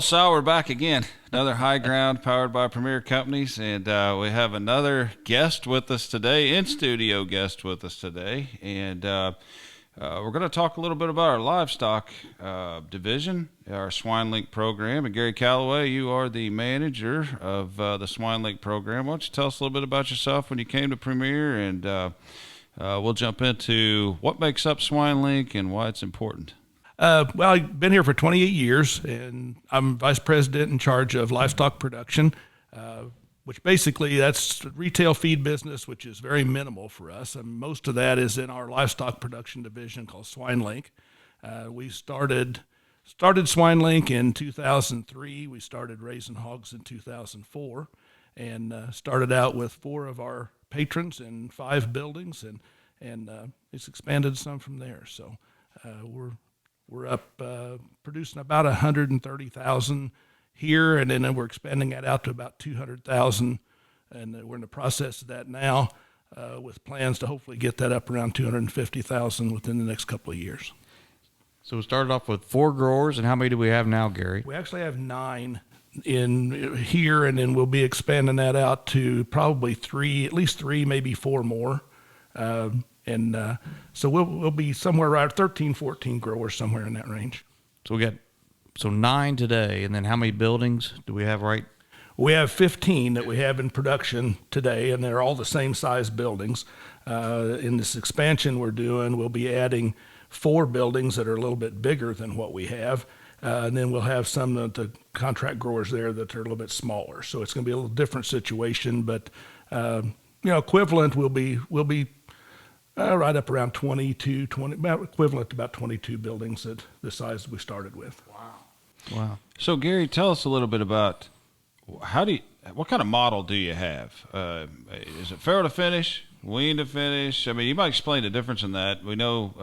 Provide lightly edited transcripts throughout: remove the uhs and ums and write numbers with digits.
Sal, we're back again. Another High Ground powered by Premier Companies, and we have another guest with us today, in-studio guest with us today, and we're going to talk a little bit about our livestock division, our Swine Link program. And Gary Calloway, you are the manager of the Swine Link program. Why don't you tell us a little bit about yourself when you came to Premier, and we'll jump into what makes up Swine Link and why it's important. Well, I've been here for 28 years, and I'm vice president in charge of livestock production, which basically that's retail feed business, which is very minimal for us. And most of that is in our livestock production division called Swine Link. We started Swine Link in 2003. We started raising hogs in 2004, and started out with 4 of our patrons in 5 buildings, and it's expanded some from there. So we're up producing about 130,000 here, and then we're expanding that out to about 200,000, and we're in the process of that now, with plans to hopefully get that up around 250,000 within the next couple of years. So we started off with 4 growers, and how many do we have now, Gary? We actually have 9 in here, and then we'll be expanding that out to probably 3, at least 3, maybe 4 more. So we'll be somewhere around 13, 14 growers, somewhere in that range. So we got 9 today, and then how many buildings do we have, right? We have 15 that we have in production today, and they're all the same size buildings. In this expansion we're doing, we'll be adding 4 buildings that are a little bit bigger than what we have, and then we'll have some of the contract growers there that are a little bit smaller. So it's going to be a little different situation, but equivalent will be right up around 20, about equivalent to about 22 buildings at the size we started with. Wow. So Gary, tell us a little bit about what kind of model do you have? Is it pharaoh to finish, wean to finish? I mean, you might explain the difference in that. We know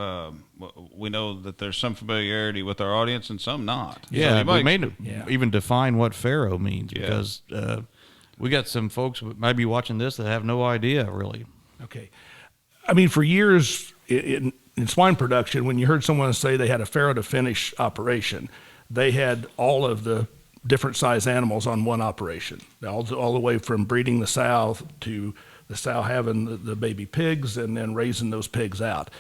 that there's some familiarity with our audience and some not. Yeah, so we may even define what pharaoh means, because we got some folks who might be watching this that have no idea, really. Okay. I mean, for years in swine production, when you heard someone say they had a pharaoh to finish operation, they had all of the different size animals on one operation, all the way from breeding the sow to the sow having the baby pigs and then raising those pigs out.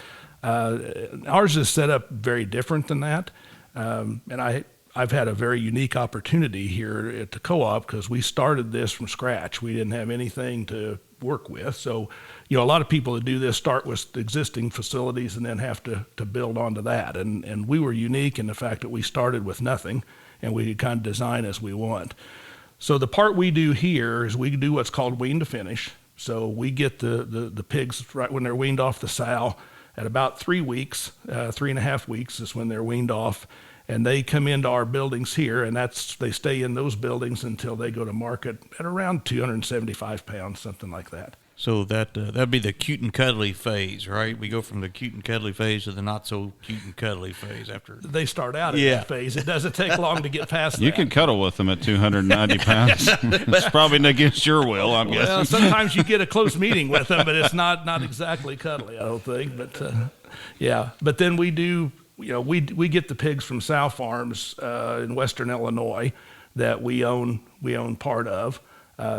Ours is set up very different than that, and I've had a very unique opportunity here at the co-op because we started this from scratch. We didn't have anything to work with, so a lot of people that do this start with existing facilities and then have to build onto that. And we were unique in the fact that we started with nothing, and we could kind of design as we want. So the part we do here is we do what's called wean to finish. So we get the pigs right when they're weaned off the sow at about 3 weeks, 3.5 weeks is when they're weaned off. And they come into our buildings here, and they stay in those buildings until they go to market at around 275 pounds, something like that. So that'd be the cute and cuddly phase, right? We go from the cute and cuddly phase to the not so cute and cuddly phase after. They start out at that phase. It doesn't take long to get past that. You can cuddle with them at 290 pounds. It's probably against your will, I'm guessing. Sometimes you get a close meeting with them, but it's not exactly cuddly, I don't think. But But then we do. We get the pigs from sow farms in Western Illinois that we own part of.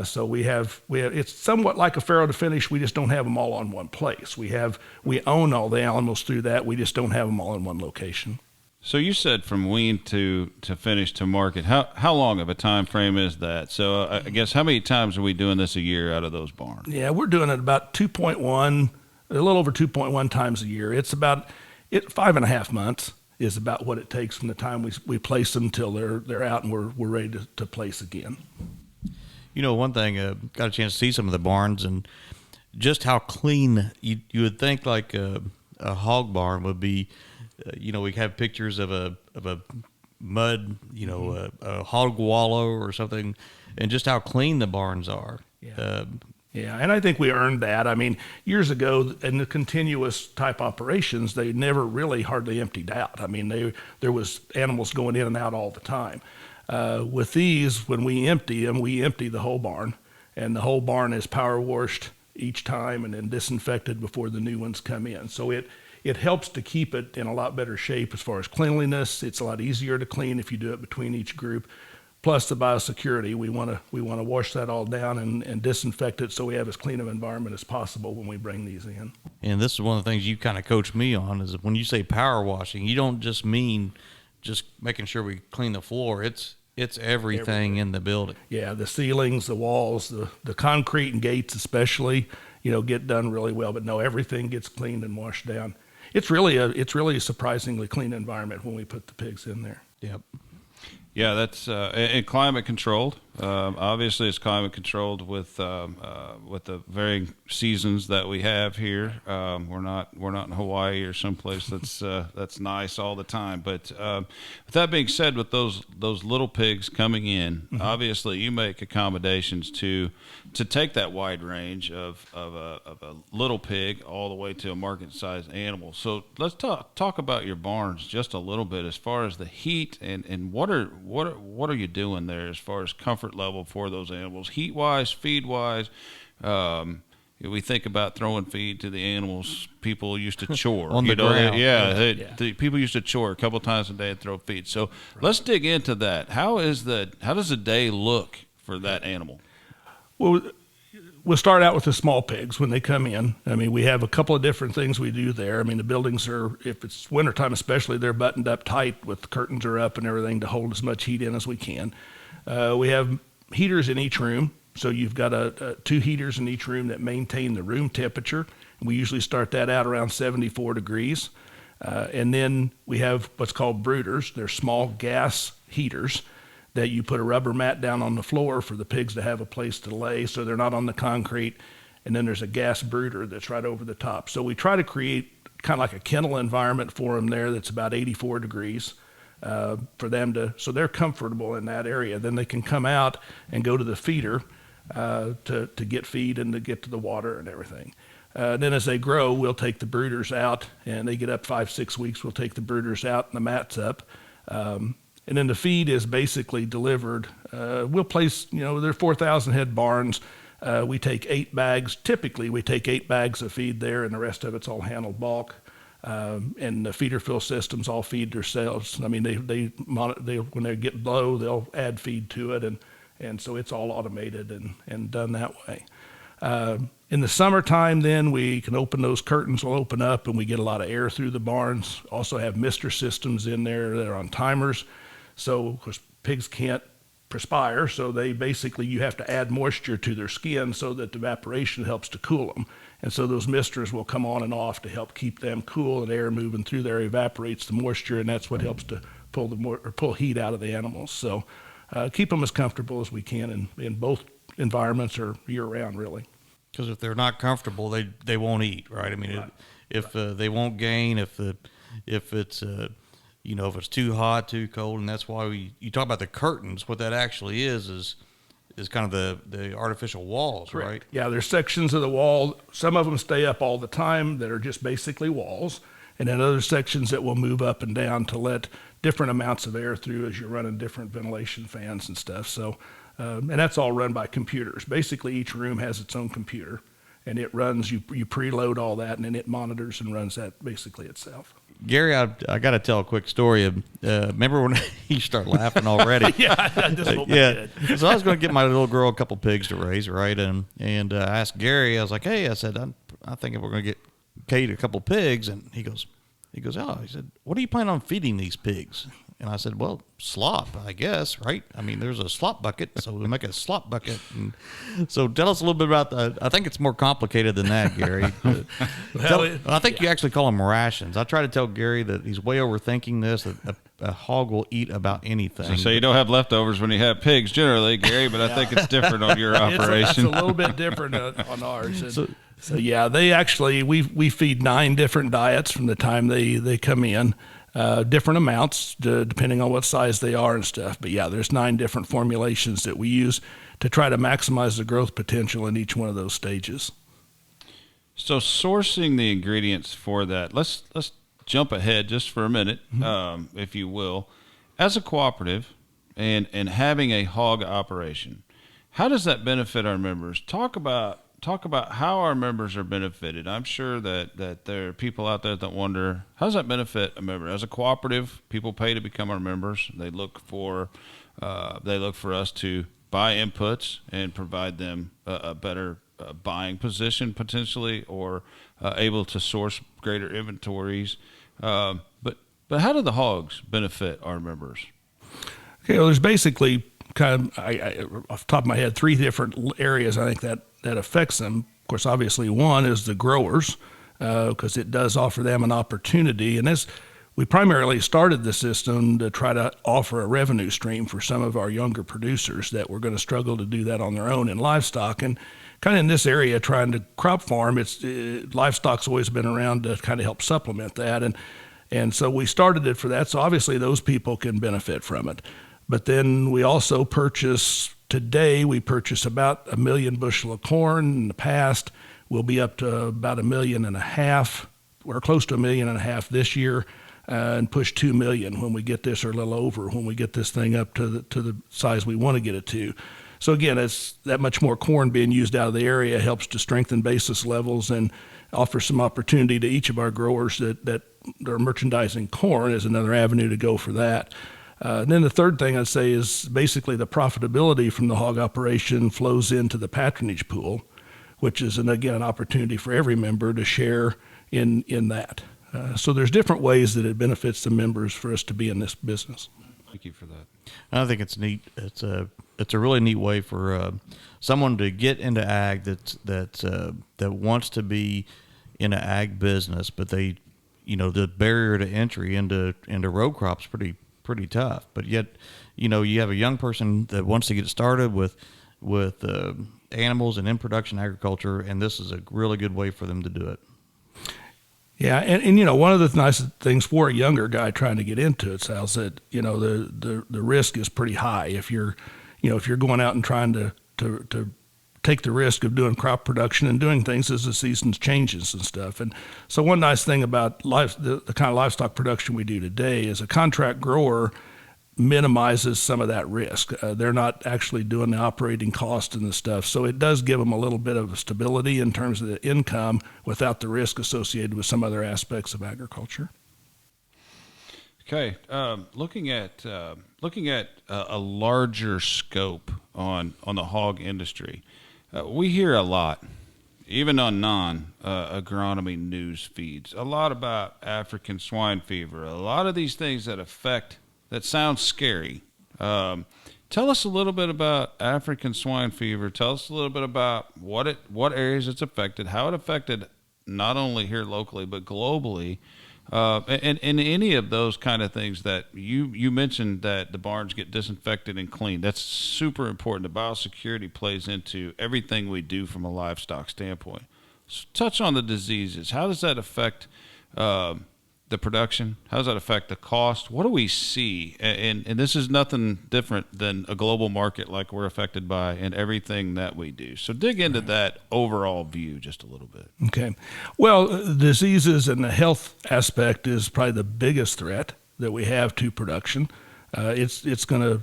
So we have it's somewhat like a pharaoh to finish. We just don't have them all on one place. We own all the animals through that. We just don't have them all in one location. So you said from wean to finish to market. How long of a time frame is that? So I guess how many times are we doing this a year out of those barns? Yeah, we're doing it about 2.1, a little over 2.1 times a year. It's about 5.5 months is about what it takes from the time we place them till they're out and we're ready to place again. One thing, got a chance to see some of the barns and just how clean you would think like a hog barn would be. We have pictures of a mud, a hog wallow or something, and just how clean the barns are. Yeah. And I think we earned that. I mean, years ago in the continuous type operations, they never really hardly emptied out. I mean, there was animals going in and out all the time. With these, when we empty them, we empty the whole barn, and the whole barn is power washed each time and then disinfected before the new ones come in. So it it helps to keep it in a lot better shape as far as cleanliness. It's a lot easier to clean if you do it between each group. Plus the biosecurity, we want to wash that all down and disinfect it so we have as clean of an environment as possible when we bring these in. And this is one of the things you kind of coach me on is when you say power washing, you don't just mean just making sure we clean the floor. It's everything in the building. Yeah, the ceilings, the walls, the concrete and gates especially, get done really well. But no, everything gets cleaned and washed down. It's really a surprisingly clean environment when we put the pigs in there. Yep. Yeah, that's and climate controlled. Obviously, it's climate controlled with the varying seasons that we have here. We're not in Hawaii or someplace that's nice all the time. But with that being said, with those little pigs coming in, obviously you make accommodations to take that wide range of a little pig all the way to a market-sized animal. So let's talk about your barns just a little bit as far as the heat and what are you doing there as far as comfort level for those animals, heat-wise, feed-wise. We think about throwing feed to the animals. People used to chore on the ground. People used to chore a couple times a day and throw feed. So let's dig into that. How does a day look for that animal? Well, we'll start out with the small pigs when they come in. I mean, we have a couple of different things we do there. I mean, the buildings are, if it's wintertime especially, they're buttoned up tight with the curtains are up and everything to hold as much heat in as we can. We have heaters in each room. So you've got 2 heaters in each room that maintain the room temperature. We usually start that out around 74 degrees. And then we have what's called brooders. They're small gas heaters that you put a rubber mat down on the floor for the pigs to have a place to lay so they're not on the concrete. And then there's a gas brooder that's right over the top. So we try to create kind of like a kennel environment for them there that's about 84 degrees for them so they're comfortable in that area. Then they can come out and go to the feeder to get feed and to get to the water and everything. Then as they grow, we'll take the brooders out, and they get up 5-6 weeks. We'll take the brooders out and the mats up. And then the feed is basically delivered. We'll place, they're 4,000 head barns. We take 8 bags. Typically, we take 8 bags of feed there, and the rest of it's all handled bulk. And the feeder fill systems all feed themselves. I mean, they when they get low, they'll add feed to it, and so it's all automated and done that way. In the summertime, then we can open those curtains, will open up, and we get a lot of air through the barns. Also have mister systems in there that are on timers. So, of course, pigs can't perspire, so you have to add moisture to their skin so that the evaporation helps to cool them. And so those misters will come on and off to help keep them cool, and air moving through there evaporates the moisture, and that's what helps to pull heat out of the animals. So keep them as comfortable as we can in both environments or year-round, really. Because if they're not comfortable, they won't eat, right? I mean, right. If they won't gain, if it's if it's too hot, too cold, and that's why you talk about the curtains. What that actually is kind of the artificial walls, Correct. Right? Yeah, there's sections of the wall. Some of them stay up all the time that are just basically walls, and then other sections that will move up and down to let different amounts of air through as you're running different ventilation fans and stuff. So, and that's all run by computers. Basically, each room has its own computer, and it runs. You preload all that, and then it monitors and runs that basically itself. Gary, I got to tell a quick story. Remember when you start laughing already? Yeah. So I was going to get my little girl a couple pigs to raise, right? And I asked Gary, I was like, hey, I said, I think we're going to get Kate a couple pigs. And he goes, he said, what are you planning on feeding these pigs? And I said, well, slop, I guess, right? I mean, there's a slop bucket, so we'll make a slop bucket. And so tell us a little bit about that. I think it's more complicated than that, Gary. I think you actually call them rations. I try to tell Gary that he's way overthinking this, that a hog will eat about anything. So you don't have leftovers when you have pigs generally, Gary, but I think it's different on your operation. It's a little bit different on ours. And, so yeah, they actually, we feed 9 different diets from the time they come in. Different amounts depending on what size they are and stuff. But yeah, there's 9 different formulations that we use to try to maximize the growth potential in each one of those stages. So sourcing the ingredients for that, let's jump ahead just for a minute, if you will. As a cooperative and having a hog operation, how does that benefit our members? Talk about talk about how our members are benefited. I'm sure that there are people out there that wonder, how does that benefit a member? As a cooperative, people pay to become our members. They look for us to buy inputs and provide them a better buying position potentially, or able to source greater inventories. But how do the hogs benefit our members? Okay, well, there's basically kind of, off the top of my head, three different areas I think that affects them. Of course, obviously, one is the growers, because it does offer them an opportunity. And as we primarily started the system to try to offer a revenue stream for some of our younger producers that were going to struggle to do that on their own in livestock. And kind of in this area, trying to crop farm, livestock's always been around to kind of help supplement that. And so we started it for that. So obviously those people can benefit from it. But then we also today we purchase about 1 million bushel of corn. In the past, we'll be up to about 1.5 million. We're close to 1.5 million this year, and push 2 million when we get this, or a little over, when we get this thing up to the size we want to get it to. So again, it's that much more corn being used out of the area helps to strengthen basis levels and offer some opportunity to each of our growers that are merchandising corn as another avenue to go for that. And then the third thing I'd say is basically the profitability from the hog operation flows into the patronage pool, which is, again, an opportunity for every member to share in that. So there's different ways that it benefits the members for us to be in this business. Thank you for that. I think it's neat. It's a really neat way for someone to get into ag that wants to be in an ag business, but the barrier to entry into row crops pretty tough. But yet, you have a young person that wants to get started with animals and in production agriculture, and this is a really good way for them to do it. Yeah, and one of the nice things for a younger guy trying to get into it, Sal, is that the risk is pretty high if you're going out and trying to take the risk of doing crop production and doing things as the seasons changes and stuff. And so one nice thing about the kind of livestock production we do today is a contract grower minimizes some of that risk. They're not actually doing the operating cost and the stuff. So it does give them a little bit of stability in terms of the income without the risk associated with some other aspects of agriculture. Okay, looking at a larger scope on the hog industry, we hear a lot, even on non-agronomy news feeds, a lot about African swine fever, a lot of these things that sound scary. Tell us a little bit about African swine fever. Tell us a little bit about what areas it's affected, how it affected not only here locally but globally, and any of those kind of things that you mentioned, that the barns get disinfected and cleaned. That's super important. The biosecurity plays into everything we do from a livestock standpoint. So touch on the diseases. How does that affect the production? How does that affect the cost? What do we see? And this is nothing different than a global market like we're affected by in everything that we do. So dig into that overall view just a little bit. Okay. Well, diseases and the health aspect is probably the biggest threat that we have to production. It's going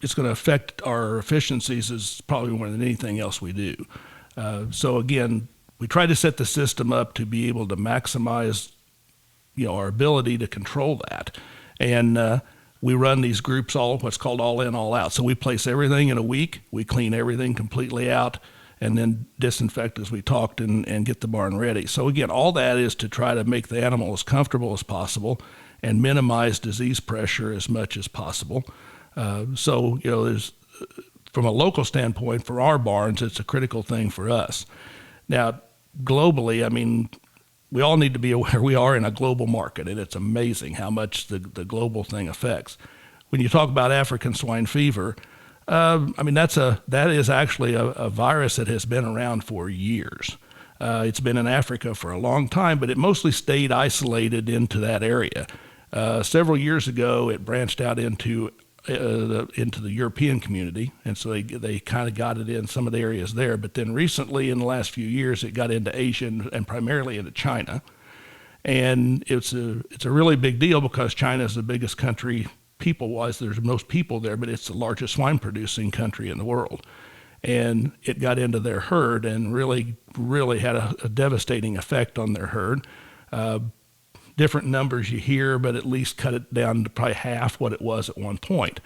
to affect our efficiencies as probably more than anything else we do. So again, we try to set the system up to be able to maximize our ability to control that. And we run these groups what's called all in, all out. So we place everything in a week, we clean everything completely out, and then disinfect as we talked and get the barn ready. So again, all that is to try to make the animal as comfortable as possible and minimize disease pressure as much as possible. So there's, from a local standpoint, for our barns, it's a critical thing for us. Now, globally, we all need to be aware we are in a global market, and it's amazing how much the global thing affects. When you talk about African swine fever, that is actually a virus that has been around for years. It's been in Africa for a long time, but it mostly stayed isolated into that area. Several years ago, it branched out into the European community, and so they kind of got it in some of the areas there. But then recently, in the last few years, it got into Asia and primarily into China. And it's a really big deal because China is the biggest country people-wise. There's most people there, but it's the largest swine-producing country in the world. and it got into their herd and really had a devastating effect on their herd. Different numbers you hear, but at least cut it down to probably half what it was at one point.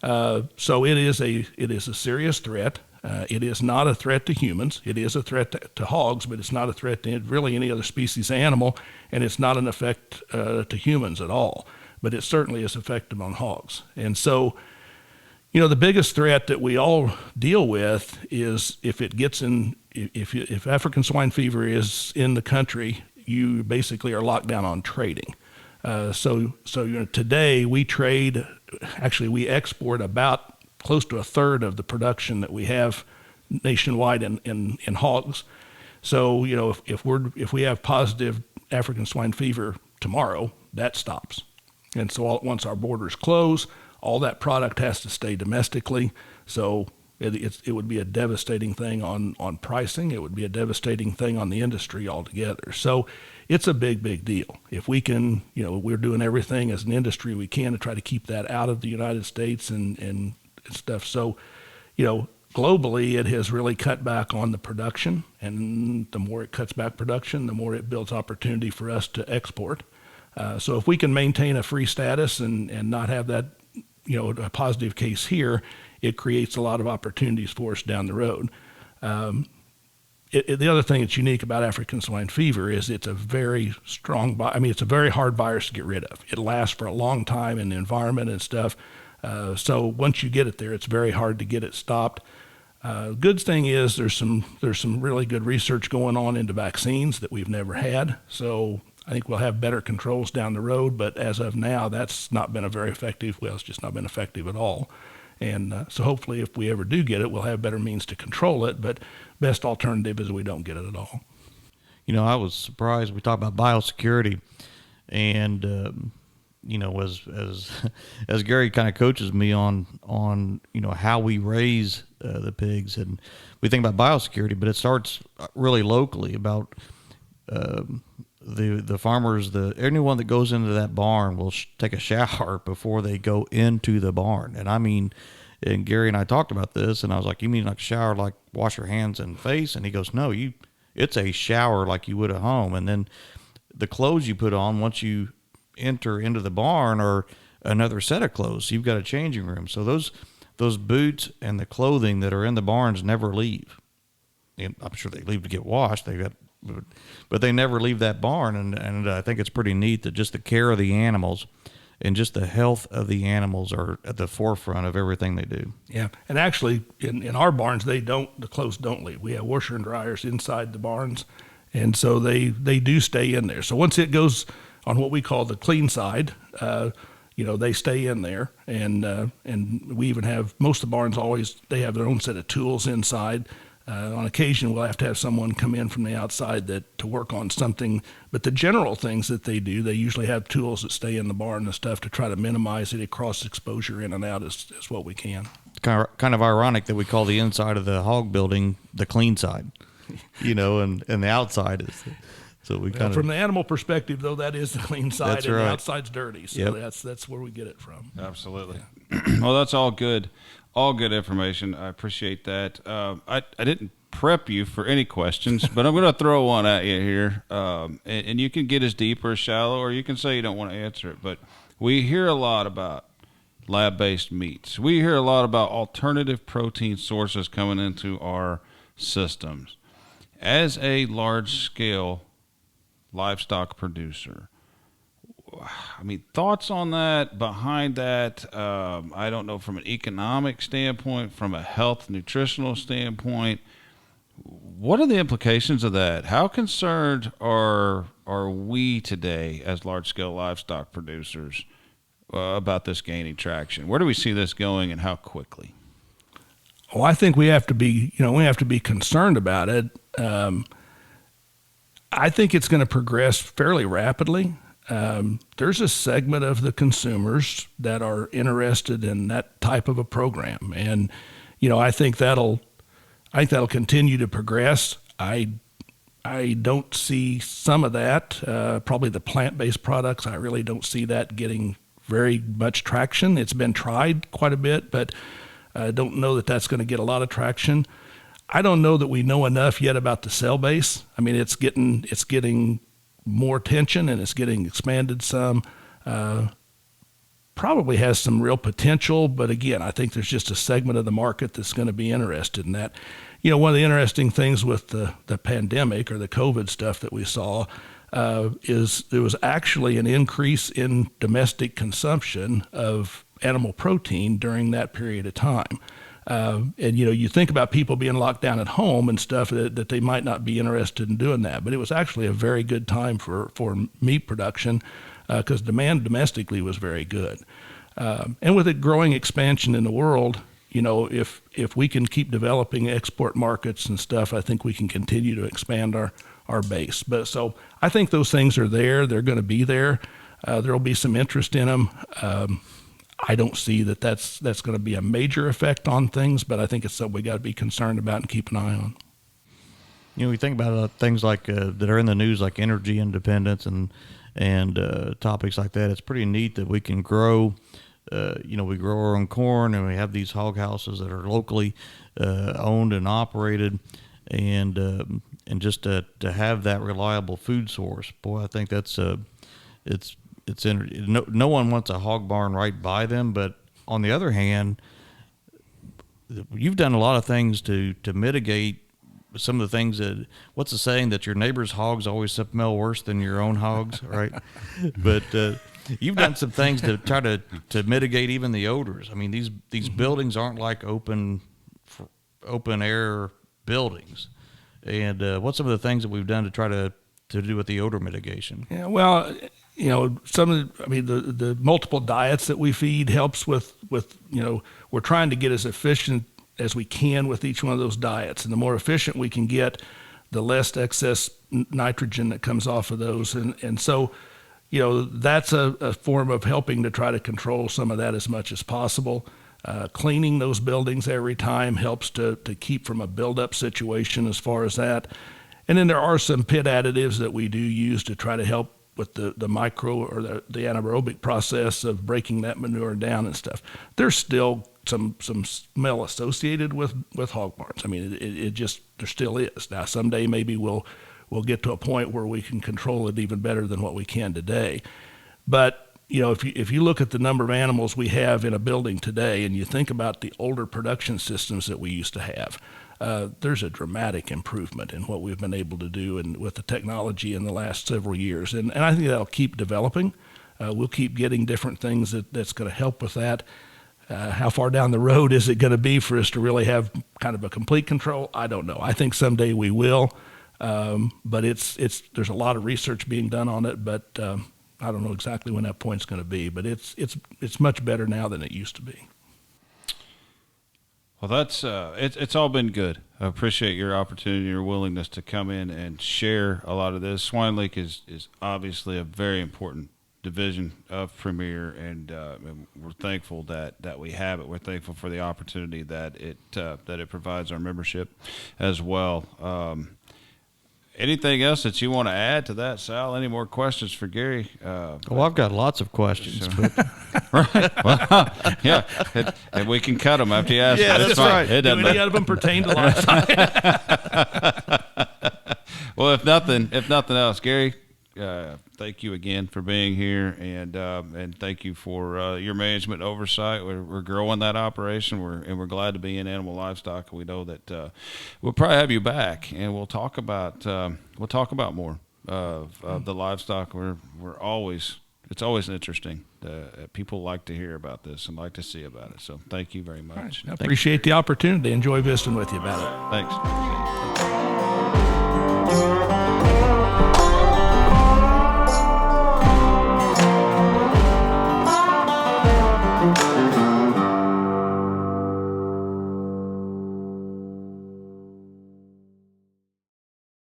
So it is a serious threat. It is not a threat to humans. It is a threat to hogs, but it's not a threat to really any other species of animal, and it's not an effect to humans at all. But it certainly is effective on hogs. And so, the biggest threat that we all deal with is if it gets in, if African swine fever is in the country, you basically are locked down on trading. So today we we export about close to a third of the production that we have nationwide in hogs. So if we have positive African swine fever tomorrow, that stops. And so once our borders close, all that product has to stay domestically. So it would be a devastating thing on pricing. It would be a devastating thing on the industry altogether. So it's a big deal. If we can, we're doing everything as an industry we can to try to keep that out of the United States and stuff. So, globally, it has really cut back on the production, and the more it cuts back production, the more it builds opportunity for us to export. So if we can maintain a free status and not have that, a positive case here, it creates a lot of opportunities for us down the road. The other thing that's unique about African swine fever is it's a very strong, it's a very hard virus to get rid of. It lasts for a long time in the environment and stuff. So once you get it there, it's very hard to get it stopped. Good thing is there's some really good research going on into vaccines that we've never had. So I think we'll have better controls down the road, but as of now, that's not been it's just not been effective at all. And so hopefully if we ever do get it, we'll have better means to control it, but best alternative is we don't get it at all. I was surprised. We talked about biosecurity, and as Gary kind of coaches me on how we raise the pigs, and we think about biosecurity, but it starts really locally about the farmers. Anyone that goes into that barn will take a shower before they go into the barn, and Gary and I talked about this, and I was like, "You mean like shower, like wash your hands and face?" And he goes, "No, it's a shower like you would at home, and then the clothes you put on once you enter into the barn are another set of clothes. You've got a changing room. So those boots and the clothing that are in the barns never leave. And I'm sure they leave to get washed. But they never leave that barn. And I think it's pretty neat that just the care of the animals and just the health of the animals are at the forefront of everything they do. Yeah, and actually in our barns the clothes don't leave. We have washer and dryers inside the barns, and so they do stay in there. So once it goes on what we call the clean side, they stay in there, and we even have most of the barns they have their own set of tools inside. On occasion, we'll have to have someone come in from the outside to work on something, but the general things that they do, they usually have tools that stay in the barn and stuff to try to minimize any cross exposure in and out as what we can. Kind of ironic that we call the inside of the hog building the clean side, and the outside is. So we from the animal perspective, though, that is the clean side, and right. The outside's dirty. So that's where we get it from. Absolutely. Yeah. Well, that's all good information. I appreciate that. I didn't prep you for any questions, but I'm going to throw one at you here, and you can get as deep or as shallow, or you can say you don't want to answer it. But we hear a lot about lab-based meats. We hear a lot about alternative protein sources coming into our systems. As a large-scale livestock producer, thoughts on that, behind that? I don't know, from an economic standpoint, from a health nutritional standpoint, what are the implications of that? How concerned are we today as large scale livestock producers about this gaining traction? Where do we see this going, and how quickly? Well, I think we have to be concerned about it. I think it's going to progress fairly rapidly. There's a segment of the consumers that are interested in that type of a program, and I think that'll continue to progress. I don't see some of that. Probably the plant-based products, I really don't see that getting very much traction. It's been tried quite a bit, but I don't know that that's going to get a lot of traction. I don't know that we know enough yet about the cell base. I mean, it's getting more attention and it's getting expanded some. Probably has some real potential, but again, I think there's just a segment of the market that's going to be interested in that. You know, one of the interesting things with the pandemic or the COVID stuff that we saw is there was actually an increase in domestic consumption of animal protein during that period of time. And, you know, you think about people being locked down at home and stuff that they might not be interested in doing that, but it was actually a very good time for meat production because demand domestically was very good. And with a growing expansion in the world, you know, if we can keep developing export markets and stuff, I think we can continue to expand our base. But so I think those things are there. They're going to be there. There'll be some interest in them. I don't see that's going to be a major effect on things, but I think it's something we got to be concerned about and keep an eye on. You know, we think about things like that are in the news, like energy independence and topics like that. It's pretty neat that we can grow. You know, we grow our own corn, and we have these hog houses that are locally owned and operated, and just to have that reliable food source. Boy, I think that's no one wants a hog barn right by them, but on the other hand, you've done a lot of things to mitigate some of the things that, what's the saying, that your neighbor's hogs always smell worse than your own hogs, right? But you've done some things to try to mitigate even the odors. I mean, these buildings aren't like open air buildings. And what's some of the things that we've done to try to do with the odor mitigation? Yeah, well, you know, the multiple diets that we feed helps with, you know, we're trying to get as efficient as we can with each one of those diets. And the more efficient we can get, the less excess nitrogen that comes off of those. And so, you know, that's a form of helping to try to control some of that as much as possible. Cleaning those buildings every time helps to keep from a buildup situation as far as that. And then there are some pit additives that we do use to try to help with the micro or the anaerobic process of breaking that manure down and stuff. There's still some smell associated with hog barns. I mean, it just, there still is. Now, someday maybe we'll get to a point where we can control it even better than what we can today. But, you know, if you look at the number of animals we have in a building today and you think about the older production systems that we used to have, there's a dramatic improvement in what we've been able to do and with the technology in the last several years. And I think that'll keep developing. We'll keep getting different things that's going to help with that. How far down the road is it going to be for us to really have kind of a complete control? I don't know. I think someday we will. But there's a lot of research being done on it, but I don't know exactly when that point's going to be, but it's much better now than it used to be. Well, that's it's all been good. I appreciate your opportunity, your willingness to come in and share a lot of this. Swine Lake is obviously a very important division of Premier, and we're thankful that we have it. We're thankful for the opportunity that it provides our membership as well. Anything else that you want to add to that, Sal? Any more questions for Gary? Well, I've got lots of questions. Right. Well, yeah. And we can cut them after you ask. Yeah, that's fine. Right. It Do doesn't any of them pertain to livestock? Well, if nothing else, Gary, thank you again for being here, and thank you for your management oversight. We're growing that operation, we're glad to be in animal livestock. We know that we'll probably have you back, and we'll talk about more of the livestock. It's always interesting. People like to hear about this and like to see about it. So thank you very much. Right. I appreciate the opportunity. Enjoy visiting with you about it. Thanks.